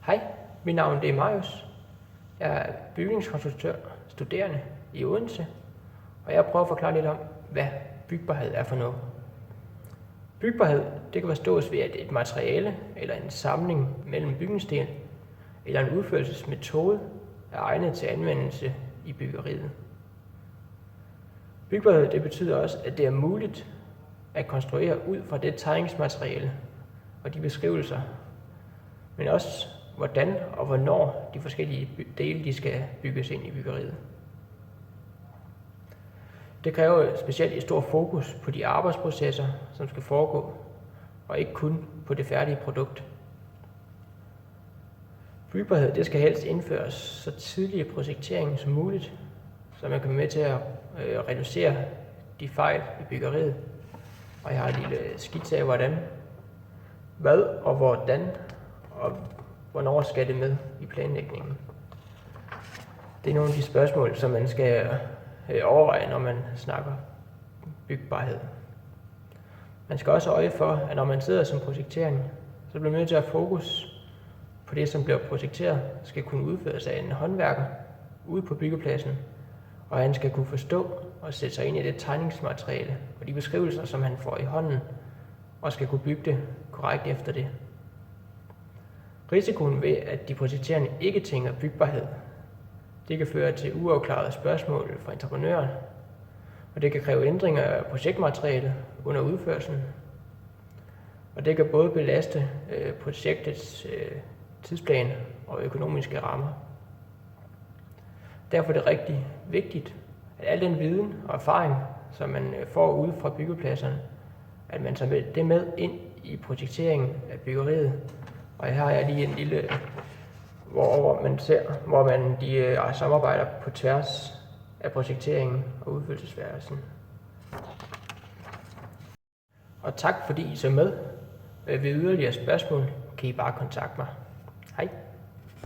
Hej, mit navn er Marius. Jeg er bygningskonstruktør, studerende i Odense, og jeg prøver at forklare lidt om, hvad bygbarhed er for noget. Bygbarhed det kan forstås ved, at et materiale eller en samling mellem bygningsdel eller en udførelsesmetode er egnet til anvendelse i byggeriet. Bygbarhed det betyder også, at det er muligt at konstruere ud fra det tegningsmateriale og de beskrivelser, men også hvordan og hvornår de forskellige dele de skal bygges ind i byggeriet. Det kræver specielt et stort fokus på de arbejdsprocesser, som skal foregå, og ikke kun på det færdige produkt. Bygbarhed det skal helst indføres så tidlig i projekteringen som muligt, så man kan være med til at reducere de fejl i byggeriet. Og jeg har en lille skitse af, hvad og hvordan og hvornår skal det med i planlægningen. Det er nogle af de spørgsmål, som man skal overveje, når man snakker bygbarhed. Man skal også øje for, at når man sidder som projektering, så bliver man nødt til at fokus på det, som bliver projekteret, skal kunne udføres af en håndværker ude på byggepladsen, og han skal kunne forstå og sætte sig ind i det tegningsmateriale og de beskrivelser, som han får i hånden, og skal kunne bygge det korrekt efter det. Risikoen ved, at de projekterende ikke tænker bygbarhed, det kan føre til uafklarede spørgsmål fra entreprenøren, og det kan kræve ændringer af projektmaterialet under udførelsen, og det kan både belaste projektets tidsplan og økonomiske rammer. Derfor er det rigtig vigtigt, at al den viden og erfaring, som man får ude fra byggepladserne, at man tager det med ind i projekteringen af byggeriet. Og her har jeg lige en lille, hvor man samarbejder på tværs af projekteringen og udførelsesværelsen. Og tak fordi I så med. Ved yderligere spørgsmål kan I bare kontakte mig. Hej.